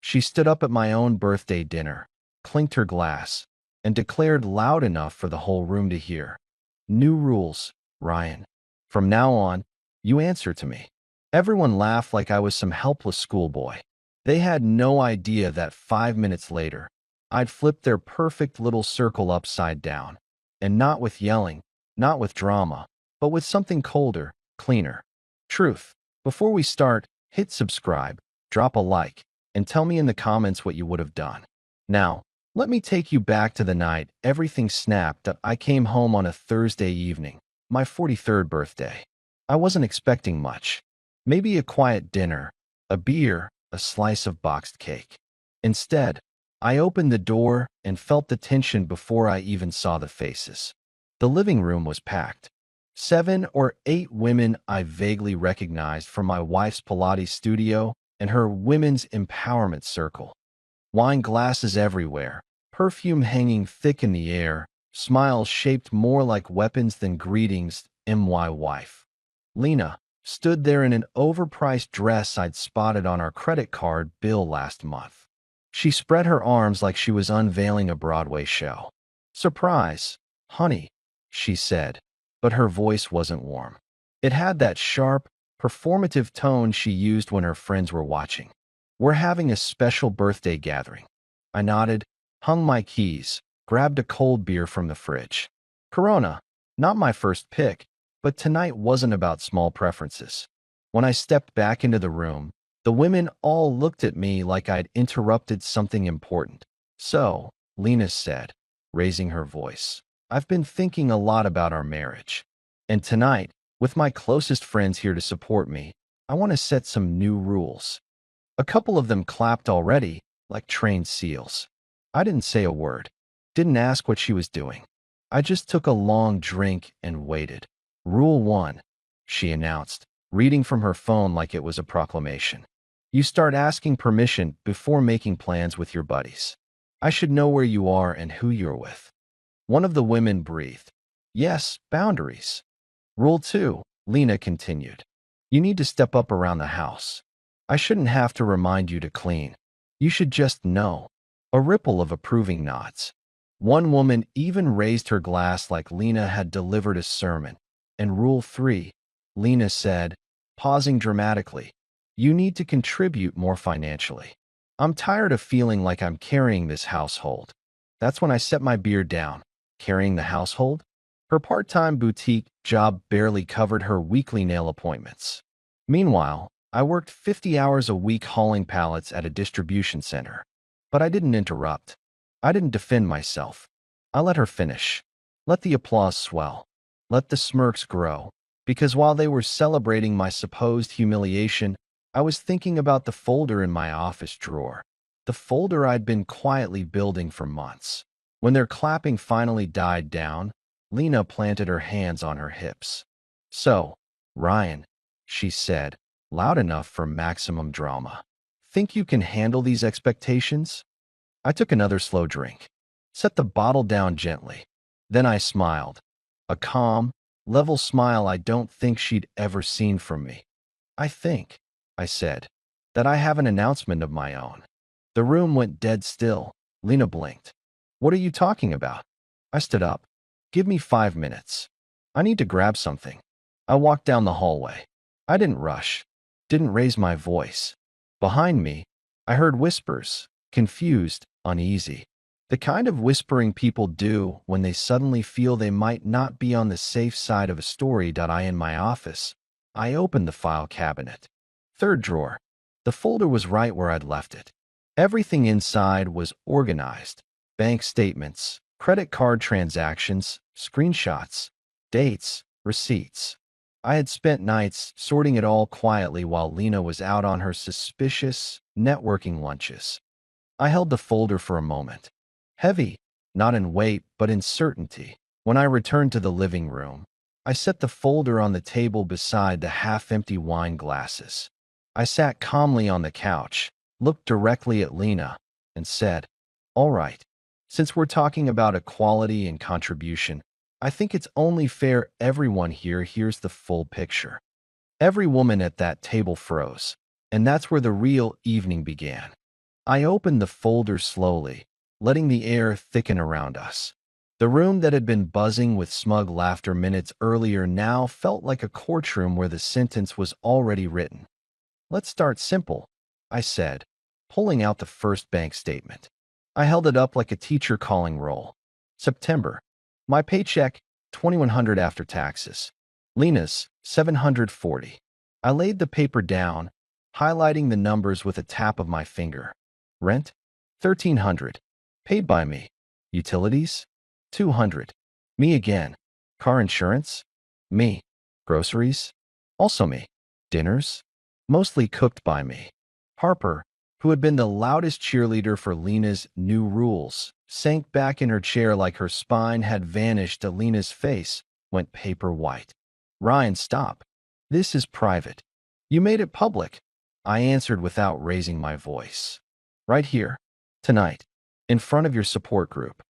She stood up at my own birthday dinner, clinked her glass, and declared loud enough for the whole room to hear. New rules, Ryan. From now on, you answer to me. Everyone laughed like I was some helpless schoolboy. They had no idea that 5 minutes later, I'd flipped their perfect little circle upside down. And not with yelling, not with drama, but with something colder, cleaner. Truth. Before we start, hit subscribe, drop a like, and tell me in the comments what you would have done. Now, let me take you back to the night everything snapped. I came home on a Thursday evening, my 43rd birthday. I wasn't expecting much. Maybe a quiet dinner, a beer, a slice of boxed cake. Instead, I opened the door and felt the tension before I even saw the faces. The living room was packed. 7 or 8 women I vaguely recognized from my wife's Pilates studio and her women's empowerment circle. Wine glasses everywhere, perfume hanging thick in the air, smiles shaped more like weapons than greetings. My wife, Lena, stood there in an overpriced dress I'd spotted on our credit card bill last month. She spread her arms like she was unveiling a Broadway show. "Surprise, honey," she said, but her voice wasn't warm. It had that sharp, performative tone she used when her friends were watching. "We're having a special birthday gathering." I nodded, hung my keys, grabbed a cold beer from the fridge. Corona, not my first pick, but tonight wasn't about small preferences. When I stepped back into the room, the women all looked at me like I'd interrupted something important. "So," Lena said, raising her voice, "I've been thinking a lot about our marriage. And tonight, with my closest friends here to support me, I want to set some new rules." A couple of them clapped already, like trained seals. I didn't say a word, didn't ask what she was doing. I just took a long drink and waited. "Rule 1, she announced, reading from her phone like it was a proclamation. "You start asking permission before making plans with your buddies. I should know where you are and who you're with." One of the women breathed. "Yes, boundaries." "Rule 2, Lena continued. "You need to step up around the house. I shouldn't have to remind you to clean. You should just know." A ripple of approving nods. One woman even raised her glass like Lena had delivered a sermon. "And Rule 3, Lena said, pausing dramatically, "you need to contribute more financially. I'm tired of feeling like I'm carrying this household." That's when I set my beer down. Carrying the household? Her part-time boutique job barely covered her weekly nail appointments. Meanwhile, I worked 50 hours a week hauling pallets at a distribution center. But I didn't interrupt. I didn't defend myself. I let her finish. Let the applause swell. Let the smirks grow. Because while they were celebrating my supposed humiliation, I was thinking about the folder in my office drawer. The folder I'd been quietly building for months. When their clapping finally died down, Lena planted her hands on her hips. "So, Ryan," she said, loud enough for maximum drama, "think you can handle these expectations?" I took another slow drink, set the bottle down gently. Then I smiled. A calm, level smile I don't think she'd ever seen from me. "I think," I said, "that I have an announcement of my own." The room went dead still. Lena blinked. "What are you talking about?" I stood up. "Give me 5 minutes. I need to grab something." I walked down the hallway. I didn't rush, didn't raise my voice. Behind me, I heard whispers, confused, uneasy. The kind of whispering people do when they suddenly feel they might not be on the safe side of a story. In my office, I opened the file cabinet. Third drawer. The folder was right where I'd left it. Everything inside was organized. Bank statements, credit card transactions, screenshots, dates, receipts. I had spent nights sorting it all quietly while Lena was out on her suspicious networking lunches. I held the folder for a moment. Heavy, not in weight, but in certainty. When I returned to the living room, I set the folder on the table beside the half-empty wine glasses. I sat calmly on the couch, looked directly at Lena, and said, "All right, since we're talking about equality and contribution, I think it's only fair everyone here hears the full picture." Every woman at that table froze, and that's where the real evening began. I opened the folder slowly, letting the air thicken around us. The room that had been buzzing with smug laughter minutes earlier now felt like a courtroom where the sentence was already written. "Let's start simple," I said, pulling out the first bank statement. I held it up like a teacher calling roll. September. My paycheck, 2,100 after taxes. Lena's, 740. I laid the paper down, highlighting the numbers with a tap of my finger. Rent, 1,300. Paid by me. Utilities, 200. Me again. Car insurance, me. Groceries, also me. Dinners, mostly cooked by me. Harper, who had been the loudest cheerleader for Lena's new rules, sank back in her chair like her spine had vanished. Lena's face went paper white. "Ryan, stop. This is private. You made it public," I answered without raising my voice. "Right here, tonight, in front of your support group."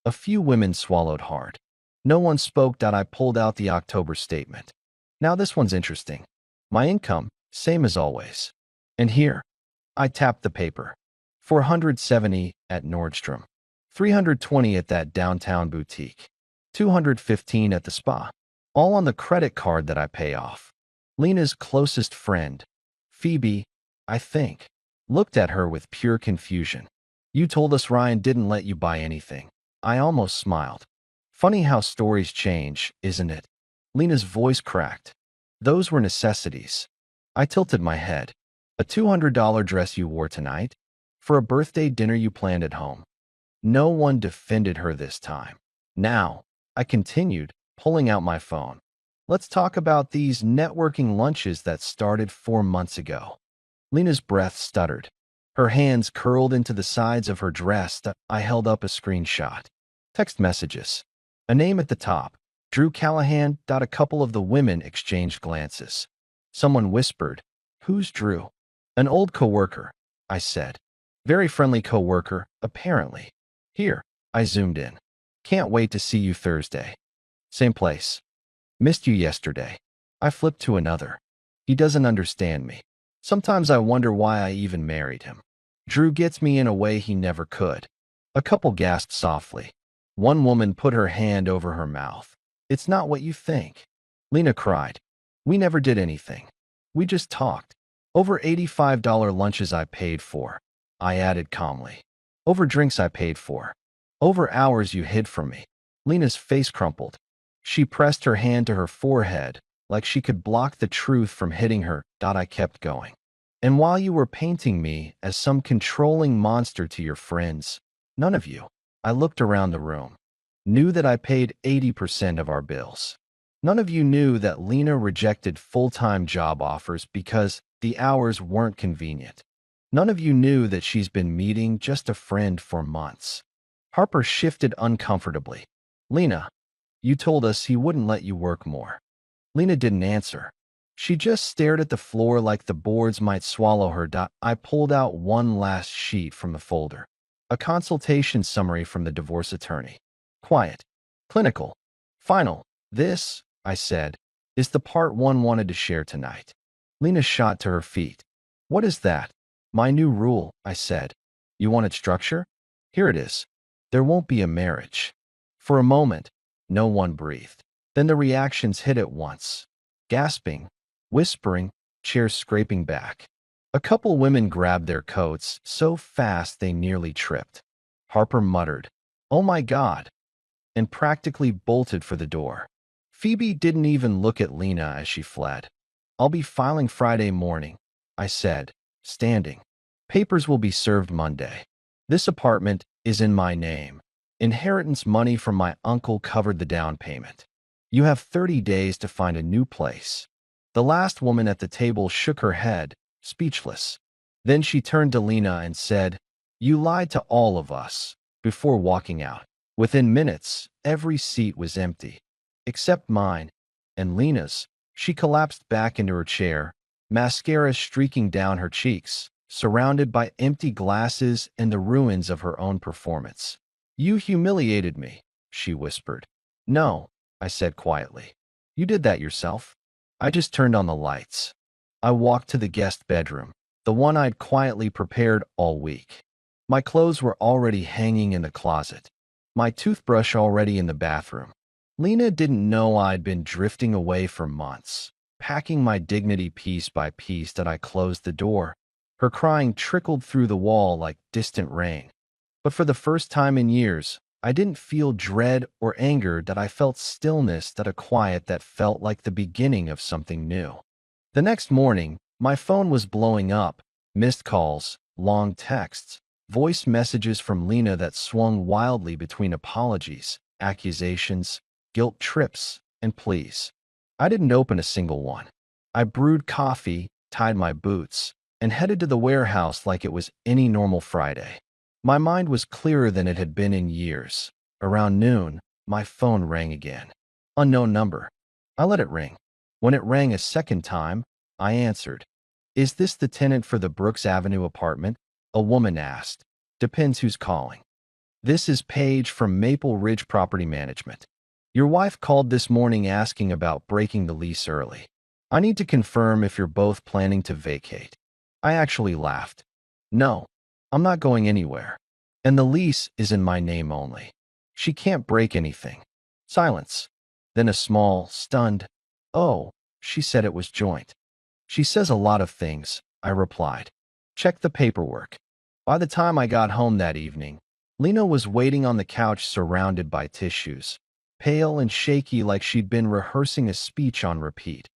A few women swallowed hard. No one spoke. I pulled out the October statement. "Now this one's interesting. My income, same as always. And here," I tapped the paper. 470 at Nordstrom. 320 at that downtown boutique. 215 at the spa. All on the credit card that I pay off. Lena's closest friend, Phoebe, I think, looked at her with pure confusion. "You told us Ryan didn't let you buy anything." I almost smiled. Funny how stories change, isn't it? Lena's voice cracked. "Those were necessities." I tilted my head. "A $200 dress you wore tonight? For a birthday dinner you planned at home?" No one defended her this time. "Now," I continued, pulling out my phone, "let's talk about these networking lunches that started 4 months ago." Lena's breath stuttered. Her hands curled into the sides of her dress. I held up a screenshot. Text messages. A name at the top. Drew Callahan. A couple of the women exchanged glances. Someone whispered, "Who's Drew?" "An old coworker," I said. "Very friendly coworker, apparently." "Here." I zoomed in. "Can't wait to see you Thursday. Same place. Missed you yesterday." I flipped to another. "He doesn't understand me. Sometimes I wonder why I even married him. Drew gets me in a way he never could." A couple gasped softly. One woman put her hand over her mouth. "It's not what you think." Lena cried. "We never did anything. We just talked. Over $85 lunches I paid for," I added calmly. "Over drinks I paid for. Over hours you hid from me." Lena's face crumpled. She pressed her hand to her forehead, like she could block the truth from hitting her. I kept going. "And while you were painting me as some controlling monster to your friends, none of you," I looked around the room, "knew that I paid 80% of our bills. None of you knew that Lena rejected full-time job offers because the hours weren't convenient. None of you knew that she's been meeting just a friend for months." Harper shifted uncomfortably. "Lena, you told us he wouldn't let you work more." Lena didn't answer. She just stared at the floor like the boards might swallow her. I pulled out one last sheet from the folder. A consultation summary from the divorce attorney. Quiet. Clinical. Final. "This," I said, "is the part one wanted to share tonight." Lena shot to her feet. "What is that?" "My new rule," I said. "You wanted structure? Here it is. There won't be a marriage." For a moment, no one breathed. Then the reactions hit at once. Gasping, whispering, chairs scraping back. A couple women grabbed their coats so fast they nearly tripped. Harper muttered, "Oh my God," and practically bolted for the door. Phoebe didn't even look at Lena as she fled. "I'll be filing Friday morning," I said, standing. "Papers will be served Monday. This apartment is in my name. Inheritance money from my uncle covered the down payment. You have 30 days to find a new place." The last woman at the table shook her head, speechless. Then she turned to Lena and said, "You lied to all of us," before walking out. Within minutes, every seat was empty, except mine and Lena's. She collapsed back into her chair, mascara streaking down her cheeks, surrounded by empty glasses and the ruins of her own performance. "You humiliated me," she whispered. "No," I said quietly. "You did that yourself." I just turned on the lights. I walked to the guest bedroom, the one I'd quietly prepared all week. My clothes were already hanging in the closet, my toothbrush already in the bathroom. Lena didn't know I'd been drifting away for months, packing my dignity piece by piece that I closed the door. Her crying trickled through the wall like distant rain. But for the first time in years, I didn't feel dread or anger, that I felt stillness, that a quiet that felt like the beginning of something new. The next morning, my phone was blowing up, missed calls, long texts, voice messages from Lena that swung wildly between apologies, accusations, guilt trips, and pleas. I didn't open a single one. I brewed coffee, tied my boots, and headed to the warehouse like it was any normal Friday. My mind was clearer than it had been in years. Around noon, my phone rang again. Unknown number. I let it ring. When it rang a second time, I answered. "Is this the tenant for the Brooks Avenue apartment?" A woman asked. "Depends who's calling." "This is Paige from Maple Ridge Property Management. Your wife called this morning asking about breaking the lease early. I need to confirm if you're both planning to vacate." I actually laughed. "No, I'm not going anywhere. And the lease is in my name only. She can't break anything." Silence. Then a small, stunned, "Oh," she said it was joint. "She says a lot of things," I replied. "Check the paperwork." By the time I got home that evening, Lena was waiting on the couch surrounded by tissues, pale and shaky like she'd been rehearsing a speech on repeat.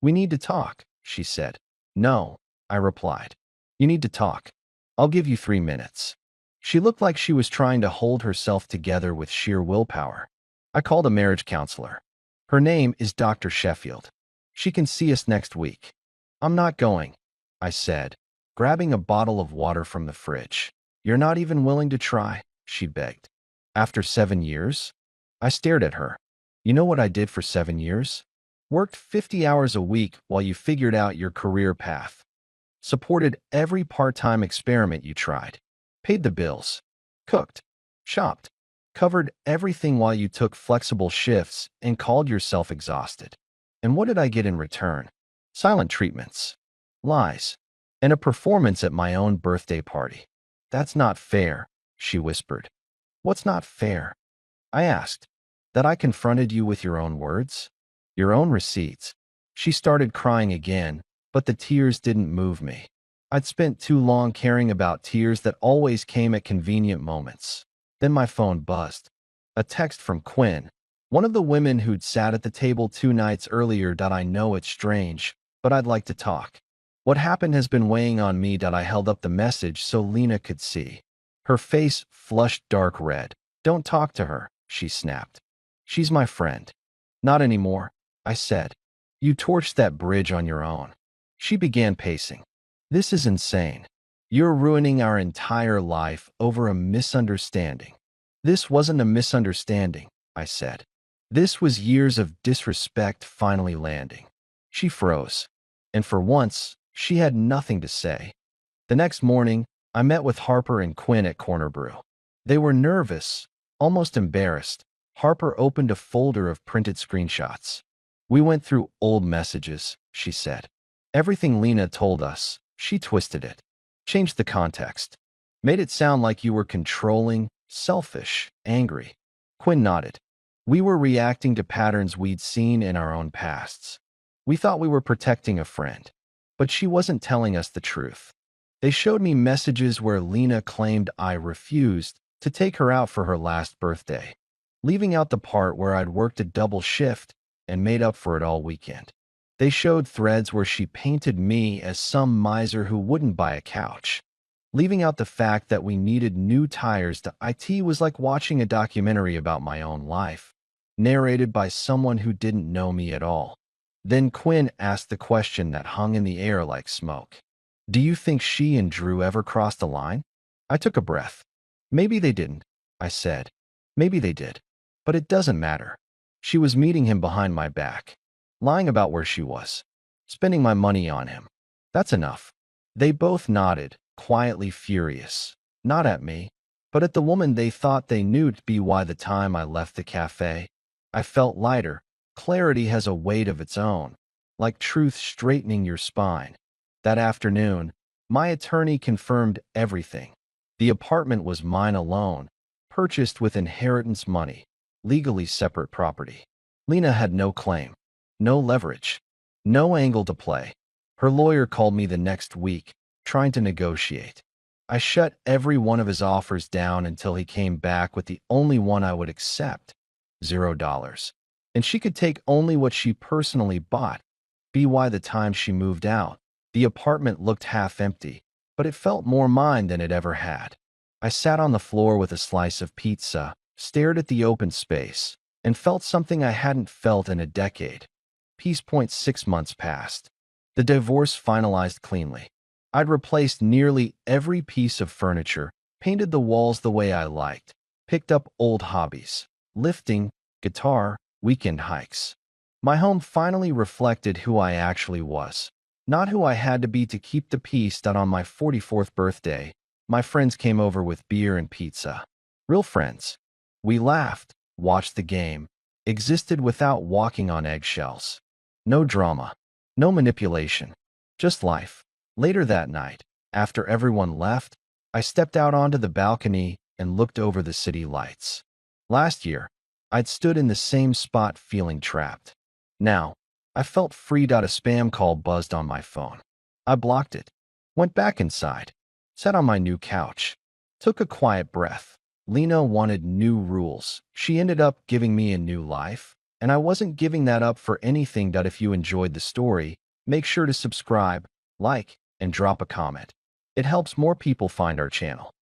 "We need to talk," she said. "No," I replied. "You need to talk. I'll give you 3 minutes." She looked like she was trying to hold herself together with sheer willpower. I called a marriage counselor. "Her name is Dr. Sheffield. She can see us next week." "I'm not going," I said, grabbing a bottle of water from the fridge. "You're not even willing to try?" she begged. "After 7 years?" I stared at her. "You know what I did for 7 years? Worked 50 hours a week while you figured out your career path. Supported every part-time experiment you tried. Paid the bills. Cooked. Shopped. Covered everything while you took flexible shifts and called yourself exhausted. And what did I get in return? Silent treatments. Lies. And a performance at my own birthday party." "That's not fair," she whispered. "What's not fair?" I asked. "That I confronted you with your own words? Your own receipts." She started crying again, but the tears didn't move me. I'd spent too long caring about tears that always came at convenient moments. Then my phone buzzed. A text from Quinn, one of the women who'd sat at the table 2 nights earlier. "I know it's strange, but I'd like to talk. What happened has been weighing on me." I held up the message so Lena could see. Her face flushed dark red. "Don't talk to her," she snapped. "She's my friend." "Not anymore," I said. "You torched that bridge on your own." She began pacing. "This is insane. You're ruining our entire life over a misunderstanding." "This wasn't a misunderstanding," I said. "This was years of disrespect finally landing." She froze. And for once, she had nothing to say. The next morning, I met with Harper and Quinn at Corner Brew. They were nervous, almost embarrassed. Harper opened a folder of printed screenshots. "We went through old messages," she said. "Everything Lena told us, she twisted it, changed the context, made it sound like you were controlling, selfish, angry." Quinn nodded. "We were reacting to patterns we'd seen in our own pasts. We thought we were protecting a friend, but she wasn't telling us the truth." They showed me messages where Lena claimed I refused to take her out for her last birthday, leaving out the part where I'd worked a double shift and made up for it all weekend. They showed threads where she painted me as some miser who wouldn't buy a couch, leaving out the fact that we needed new tires. It was like watching a documentary about my own life, narrated by someone who didn't know me at all. Then Quinn asked the question that hung in the air like smoke. "Do you think she and Drew ever crossed the line?" I took a breath. "Maybe they didn't," I said. "Maybe they did. But it doesn't matter. She was meeting him behind my back, lying about where she was, spending my money on him. That's enough." They both nodded, quietly furious, not at me, but at the woman they thought they knew. To be why the time I left the cafe, I felt lighter. Clarity has a weight of its own, like truth straightening your spine. That afternoon, my attorney confirmed everything. The apartment was mine alone, purchased with inheritance money, legally separate property. Lena had no claim, no leverage, no angle to play. Her lawyer called me the next week, trying to negotiate. I shut every one of his offers down until he came back with the only one I would accept, $0. And she could take only what she personally bought. By the time she moved out, the apartment looked half empty, but it felt more mine than it ever had. I sat on the floor with a slice of pizza, stared at the open space, and felt something I hadn't felt in a decade. Peace. 6 months passed. The divorce finalized cleanly. I'd replaced nearly every piece of furniture, painted the walls the way I liked, picked up old hobbies, lifting, guitar, weekend hikes. My home finally reflected who I actually was, not who I had to be to keep the peace. That on my 44th birthday, my friends came over with beer and pizza. Real friends. We laughed, watched the game, existed without walking on eggshells. No drama, no manipulation, just life. Later that night, after everyone left, I stepped out onto the balcony and looked over the city lights. Last year, I'd stood in the same spot feeling trapped. Now, I felt freed. A spam call buzzed on my phone. I blocked it, went back inside, sat on my new couch, took a quiet breath. Lena wanted new rules. She ended up giving me a new life, and I wasn't giving that up for anything. If you enjoyed the story, make sure to subscribe, like, and drop a comment. It helps more people find our channel.